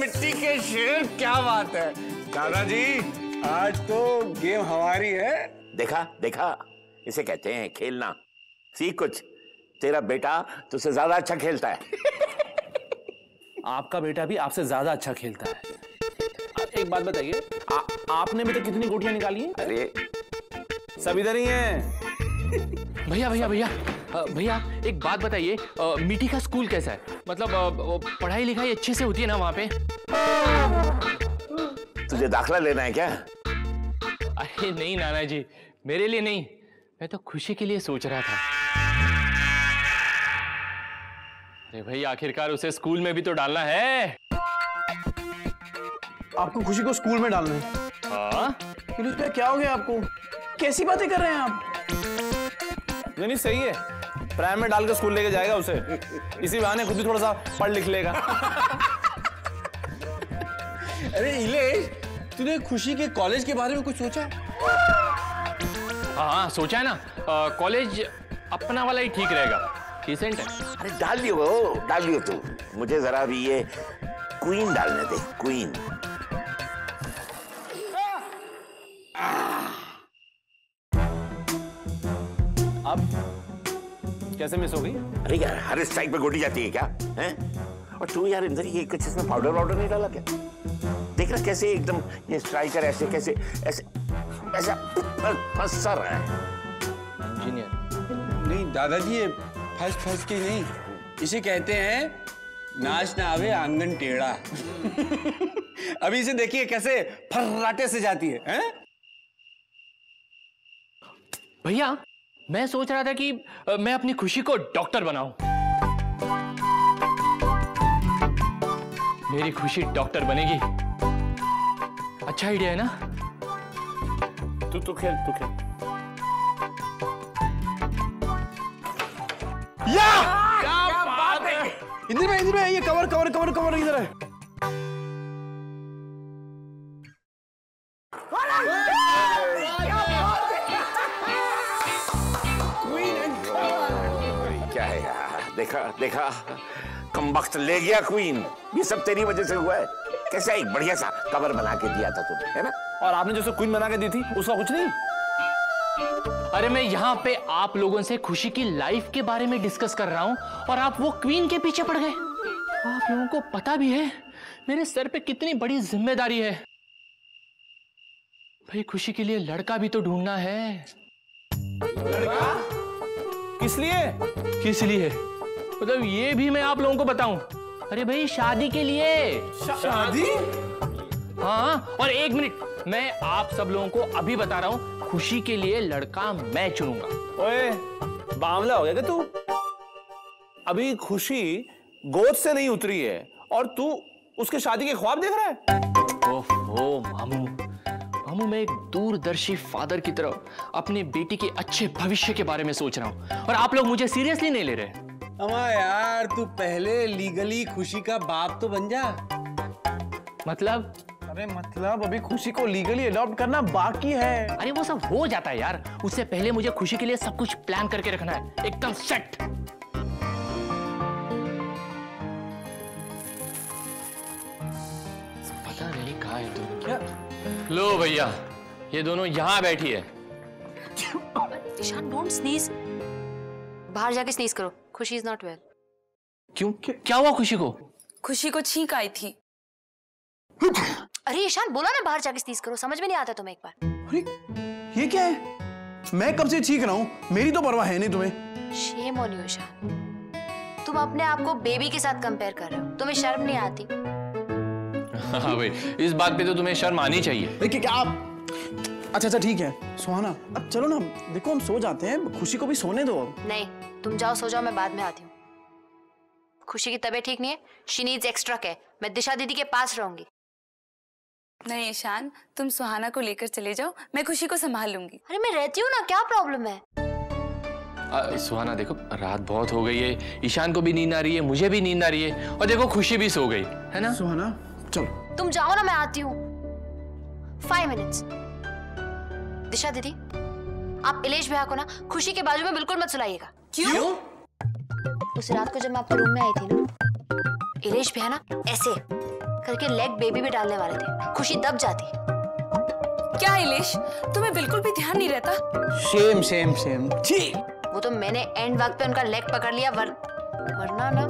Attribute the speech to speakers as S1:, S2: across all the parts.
S1: मिट्टी के शेर, क्या बात है दादाजी, आज तो गेम हमारी है।
S2: देखा देखा, इसे कहते हैं खेलना। सीख कुछ, तेरा बेटा तुझसे ज्यादा अच्छा खेलता है।
S3: आपका बेटा भी आपसे ज्यादा अच्छा खेलता है। एक बात बताइए, आपने भी तो कितनी गोटियां निकाली हैं?
S2: अरे
S3: सब इधर ही हैं।
S4: भैया भैया भैया भैया एक बात बताइए, मीठी का स्कूल कैसा है? मतलब पढ़ाई लिखाई अच्छे से होती है ना वहाँ पे?
S2: तुझे दाखिला लेना है क्या?
S4: अरे नहीं नाना जी, मेरे लिए नहीं, मैं तो खुशी के लिए सोच रहा था। अरे भाई आखिरकार उसे स्कूल में भी तो डालना है।
S3: आपको खुशी को स्कूल में डालना है?
S4: हाँ?
S3: फिर उसमें क्या हो गया आपको? कैसी बातें कर रहे हैं आप? नहीं सही है, प्राइम में डाल के स्कूल लेके जाएगा उसे, इसी बहाने खुद भी थोड़ा सा पढ़ लिख लेगा।
S1: अरे इलेश, तूने खुशी के कॉलेज के बारे में कुछ सोचा?
S4: हाँ सोचा है ना, कॉलेज अपना वाला ही ठीक रहेगा, डिसेंट है।
S2: अरे डाल दियो तू। मुझे जरा भी ये क्वीन डालने दे, क्वीन।
S3: अब कैसे मिस हो गई?
S2: अरे यार हर स्ट्राइक पे गोटी जाती है क्या? हैं? और तू यार इंदर ये कुछ इसमें पाउडर वाउडर नहीं डाला क्या? देख रहा कैसे एकदम ये स्ट्राइकर ऐसे कैसे ऐसे ऐसा फंसा रहा है।
S4: इंजीनियर
S1: नहीं दादाजी, ये फंस के नहीं, इसे कहते हैं नाच ना आवे आंगन टेढ़ा। अभी इसे देखिए कैसे फर्राटे से जाती है, हैं?
S4: भैया मैं सोच रहा था कि मैं अपनी खुशी को डॉक्टर बनाऊं। मेरी खुशी डॉक्टर बनेगी। अच्छा आइडिया है ना?
S3: तू खेल।
S1: या! क्या बात है! इधर में ये कवर इधर है।
S2: क्या है यार, देखा कमबख्त ले गया क्वीन। ये सब तेरी वजह से हुआ है। कैसा एक बढ़िया सा कवर बना के दिया था तुमने, है ना?
S3: और आपने जो क्वीन बना के दी थी उसका कुछ नहीं।
S4: अरे मैं यहाँ पे आप लोगों से खुशी की लाइफ के बारे में डिस्कस कर रहा हूँ और आप वो क्वीन के पीछे पड़ गए। आप लोगों को पता भी है मेरे सर पे कितनी बड़ी जिम्मेदारी है। भाई खुशी के लिए लड़का भी तो ढूंढना है।
S3: लड़का? किस लिए?
S4: मतलब ये भी मैं आप लोगों को बताऊं? अरे भाई शादी के लिए।
S1: शादी?
S4: हाँ, और एक मिनट, मैं आप सब लोगों को अभी बता रहा हूं, खुशी के लिए लड़का मैं चुनूंगा।
S3: ओए बावला हो गया क्या तू? अभी खुशी गोद से नहीं उतरी है और तू उसके शादी के ख्वाब देख रहा है?
S4: ओहो मामू, मैं एक दूरदर्शी फादर की तरह अपनी बेटी के अच्छे भविष्य के बारे में सोच रहा हूं और आप लोग मुझे सीरियसली नहीं ले रहे।
S1: अमा यार, तू पहले लीगली खुशी का बाप तो बन जा।
S4: मतलब?
S3: अरे मतलब अभी खुशी को लीगली अडॉप्ट करना बाकी है।
S4: अरे वो सब हो जाता है यार, उससे पहले मुझे खुशी के लिए सब कुछ प्लान करके रखना है, एकदम सेट। पता नहीं कहाँ है तुम।
S3: क्या?
S4: लो भैया, ये दोनों यहाँ बैठी है।
S5: ईशान डोंट स्नीज, बाहर जाके स्नीज करो। खुशी इज नॉट वेल।
S4: क्यों? क्या हुआ खुशी को?
S5: खुशी को छींक आई थी। अरे ईशान बोला ना बाहर जाके स्नीज करो, समझ में नहीं आता तुम्हें एक बार?
S3: अरे ये क्या है? मैं कब से छींक रहा हूँ? मेरी तो परवाह है नहीं तुम्हें।
S5: शेम ऑन यू ईशान, तुम अपने आप को बेबी के साथ कंपेयर कर रहे हो, तुम्हें शर्म नहीं आती?
S4: हाँ भाई, इस बात पे तो तुम्हें शर्म आनी चाहिए।
S3: देखिए क्या आप, अच्छा ठीक है सुहाना, अब चलो ना, देखो हम सो जाते हैं, खुशी को भी सोने दो।
S5: नहीं, तुम जाओ सो जाओ, मैं बाद में आती हूँ। खुशी की तबीयत ठीक नहीं है, शी नीड्स एक्स्ट्रा केयर। मैं दिशा दीदी के पास रहूंगी।
S6: नहीं ईशान, तुम सुहाना को लेकर चले जाओ, मैं खुशी को संभाल लूंगी।
S5: अरे मैं रहती हूँ ना, क्या प्रॉब्लम है?
S4: सुहाना देखो, रात बहुत हो गई है, ईशान को भी नींद आ रही है, मुझे भी नींद आ रही है, और देखो खुशी भी सो गई है ना।
S3: सुहाना चलो।
S5: तुम जाओ ना, मैं आती हूँ। 5 मिनट्स। दिशा दीदी, आप इलेश भैया को ना खुशी के बाजू में बिल्कुल मत सुलाइएगा।
S3: क्यों?
S5: उस रात को जब मैं आपके रूम में आई थी ना, इलेश भैया ना ऐसे करके लेग बेबी भी डालने वाले थे, खुशी दब जाती।
S6: क्या इलेश, तुम्हें बिल्कुल भी ध्यान नहीं रहता?
S3: Shem Shem Shem. छी।
S5: वो तो मैंने एंड वक्त पे उनका लेग पकड़ लिया, वरना ना।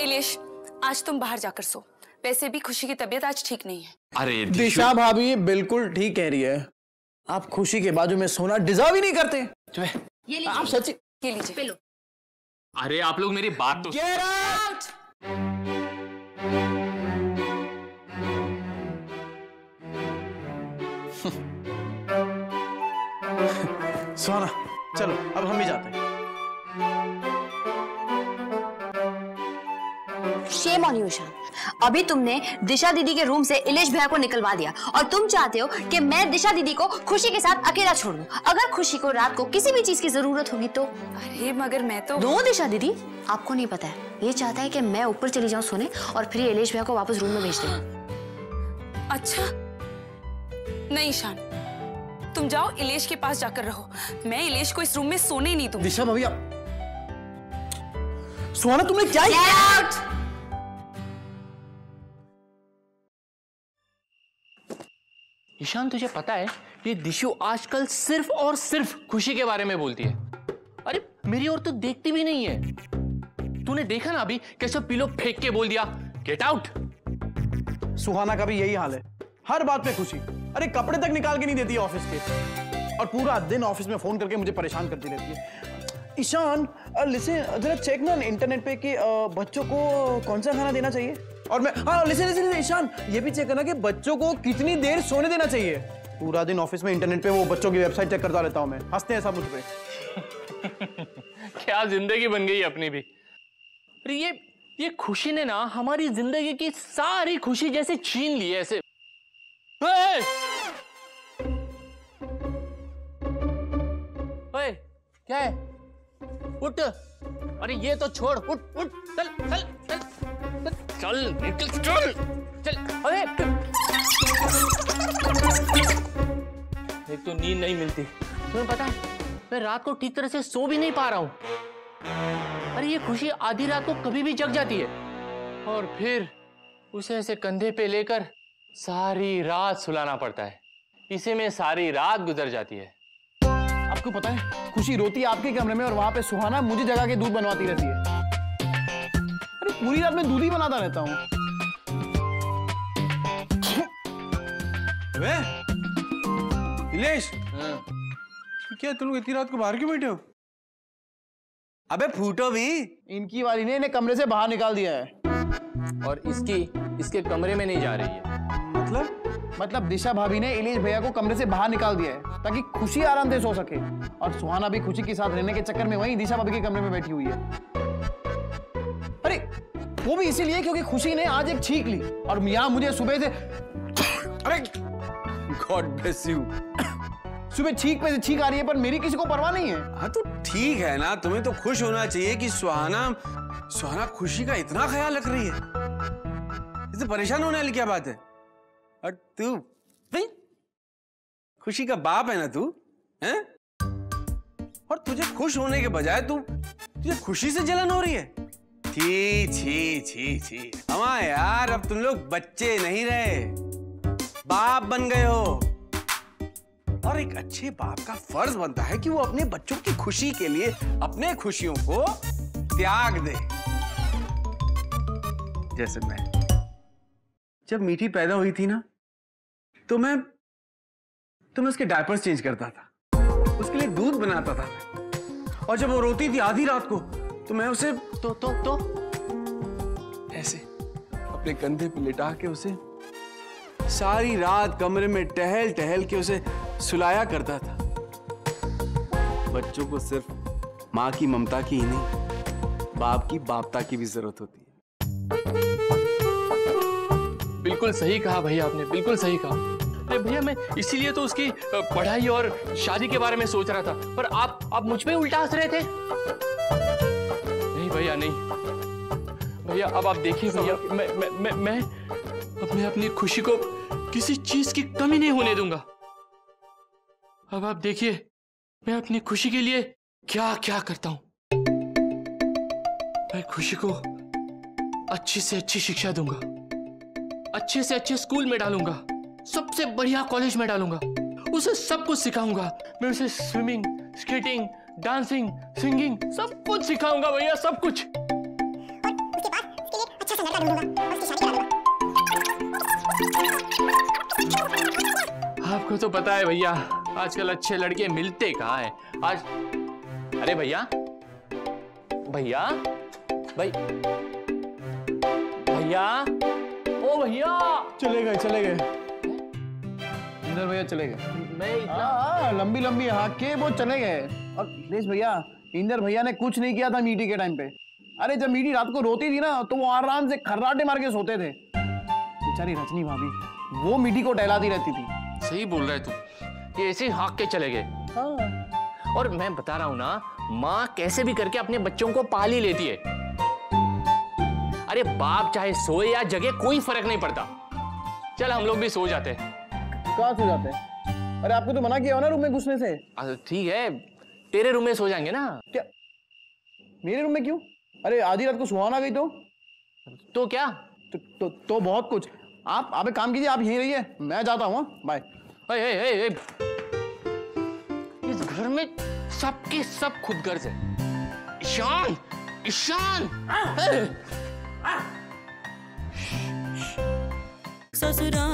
S6: इलेश, आज तुम बाहर जाकर सो। वैसे भी खुशी की तबीयत आज ठीक नहीं है।
S1: अरे
S3: दिशा भाभी बिल्कुल ठीक कह रही है। आप खुशी के बाजू में सोना डिजर्व ही नहीं करते।
S5: ये लीजिए,
S3: आप सच्ची।
S6: ये लीजिए।
S5: पे लो।
S4: अरे आप लोग मेरी बात तो
S3: Get out! सोना, चलो अब हम भी जाते हैं।
S5: शेम ऑन यू ईशान, अभी तुमने दिशा दीदी के रूम से इलेश भैया को निकलवा दिया और तुम चाहते हो कि मैं दिशा दीदी को खुशी के साथ अकेला छोड़ दूं। अगर खुशी को रात को किसी भी चीज की जरूरत होगी तो।
S6: अरे मगर मैं तो।
S5: नो दिशा दीदी, आपको नहीं पता है, ये चाहता है कि मैं ऊपर चली जाऊं सोने और फिर इलेश भैया को वापस रूम में भेज दूं।
S6: अच्छा नहीं ईशान, तुम जाओ इलेश के पास जाकर रहो। मैं इलेश को इस रूम में सोने ही नहीं दूंगी।
S3: दिशा भाभी, सोना तुमने क्या
S5: Get out!
S4: ईशान, तुझे पता है ये दिशु आजकल सिर्फ और सिर्फ खुशी के बारे में बोलती है। अरे मेरी ओर तो देखती भी नहीं है। तूने देखा ना अभी कैसे पिलो फेंक के बोल दिया गेट आउट।
S3: सुहाना का भी यही हाल है, हर बात पे खुशी। अरे कपड़े तक निकाल के नहीं देती है ऑफिस के, और पूरा दिन ऑफिस में फोन करके मुझे परेशान करती रहती है। ईशान लिसन, जरा चेक ना इंटरनेट पे कि बच्चों को कौन सा खाना देना चाहिए। और मैं लिसन ईशान, ये भी चेक करना कि बच्चों को कितनी देर सोने देना चाहिए। पूरा दिन ऑफिस में इंटरनेट पे वो बच्चों की वेबसाइट चेक करता रहता हूँ मैं। हंसते हैं सब मुझ पे।
S4: क्या जिंदगी बन गई अपनी भी। अरे ये खुशी ने ना हमारी जिंदगी की सारी खुशी जैसे छीन ली है ऐसे। ओए, क्या है? उठ। अरे ये तो छोड़, उठ उठ, चल चल चल चल निकल, चल चल। अरे एक तो नींद नहीं मिलती, तुम्हें पता है मैं रात को ठीक तरह से सो भी नहीं पा रहा हूं। अरे ये खुशी आधी रात को कभी भी जग जाती है और फिर उसे ऐसे कंधे पे लेकर सारी रात सुलाना पड़ता है। इसी में सारी रात गुजर जाती है।
S3: आपको पता है खुशी रोती है आपके कमरे में और वहां पे सुहाना मुझे जगा के दूध बनवाती रहती है। अरे पूरी रात में दूध ही बनाता रहता हूँ।
S1: इलेश, क्या तुम लोग इतनी रात को बाहर क्यों बैठे हो? अबे फूटो भी।
S3: इनकी वाली ने इन्हें कमरे से बाहर निकाल दिया है
S4: और इसके कमरे में नहीं जा रही है।
S3: मतलब दिशा भाभी ने इलेश भैया को कमरे से बाहर निकाल दिया है ताकि खुशी आराम से सो सके, और सुहाना भी खुशी के साथ रहने के चक्कर में वहीं दिशा भाभी के कमरे में बैठी हुई है। अरे वो भी इसीलिए क्योंकि खुशी ने आज एक छींक ली और यहाँ मुझे सुबह से अरे
S1: गॉड ब्लेस यू।
S3: सुबह छींक पे से छींक आ रही है पर मेरी किसी को परवाह नहीं है।
S1: हाँ तो ठीक है ना, तुम्हें तो खुश होना चाहिए कि सुहाना खुशी का इतना ख्याल रख रही है। इसे परेशान होने वाली क्या बात है? और तू खुशी का बाप है ना तू, हैं? और तुझे खुश होने के बजाय तुझे खुशी से जलन हो रही है। छी छी छी छी। अमा यार, अब तुम लोग बच्चे नहीं रहे, बाप बन गए हो, और एक अच्छे बाप का फर्ज बनता है कि वो अपने बच्चों की खुशी के लिए अपने खुशियों को त्याग दे। जैसे मैं जब मीठी पैदा हुई थी ना, तो मैं उसके डायपर्स चेंज करता था, उसके लिए दूध बनाता था, और जब वो रोती थी आधी रात को तो मैं उसे तो ऐसे अपने कंधे पे लिटा के उसे सारी रात कमरे में टहल टहल के उसे सुलाया करता था। बच्चों को सिर्फ माँ की ममता की ही नहीं, बाप की बापता की भी जरूरत होती है।
S4: बिल्कुल सही कहा भैया आपने, बिल्कुल सही कहा। अरे भैया मैं इसीलिए तो उसकी पढ़ाई और शादी के बारे में सोच रहा था, पर आप मुझ पे उल्टा हंस रहे थे। नहीं भैया नहीं, भैया अब आप देखिए भैया, मैं अपनी खुशी को किसी चीज की कमी नहीं होने दूंगा। अब आप देखिए मैं अपनी खुशी के लिए क्या क्या करता हूं। मैं खुशी को अच्छी से अच्छी शिक्षा दूंगा, अच्छे से अच्छे स्कूल में डालूंगा, सबसे बढ़िया कॉलेज में डालूंगा, उसे सब कुछ सिखाऊंगा। मैं उसे स्विमिंग, स्केटिंग, डांसिंग, सिंगिंग सब कुछ सिखाऊंगा भैया, सब कुछ।
S7: उसके बाद उसके लिए अच्छा सा लड़का ढूंढूंगा और उसकी शादी करा दूंगा।
S4: आपको तो पता है भैया, आजकल अच्छे लड़के मिलते कहाँ हैं आज। अरे भैया, भैया, भाई, भैया, ओ भैया,
S3: चले गए इंदर भैया, चले गए।
S4: मैं इतना
S3: हाँ, लंबी लंबी हाँक के वो चले गए। और दिनेश भैया, इंदर भैया ने कुछ नहीं किया था मीठी के टाइम पे। अरे जब मीठी रात को रोती थी ना, तो वो आराम से खर्राटे मार के सोते थे। बेचारी रजनी भाभी वो मीठी को टहलाती रहती थी।
S4: सही बोल रहे तू, ये ऐसे ही हाँक के चले गए।
S3: हाँ।
S4: और मैं बता रहा हूं ना, माँ कैसे भी करके अपने बच्चों को पाल ही लेती है। अरे बाप चाहे सोए या जगे कोई फर्क नहीं पड़ता। चल हम लोग भी सो जाते हैं।
S3: कहाँ सो जाते हैं? अरे आपको तो मना किया हो ना रूम में घुसने से।
S4: ठीक है, तेरे रूम में सो जाएंगे ना।
S3: क्या मेरे रूम में क्यों? अरे आधी रात को सुहाना गई
S4: तो क्या?
S3: तो बहुत कुछ। आप एक काम कीजिए, आप यहीं रहिए, मैं जाता हूँ। बाय।
S4: इस घर में सबके सब खुदगर्ज है। ईशान, ईशान।
S8: ससुराल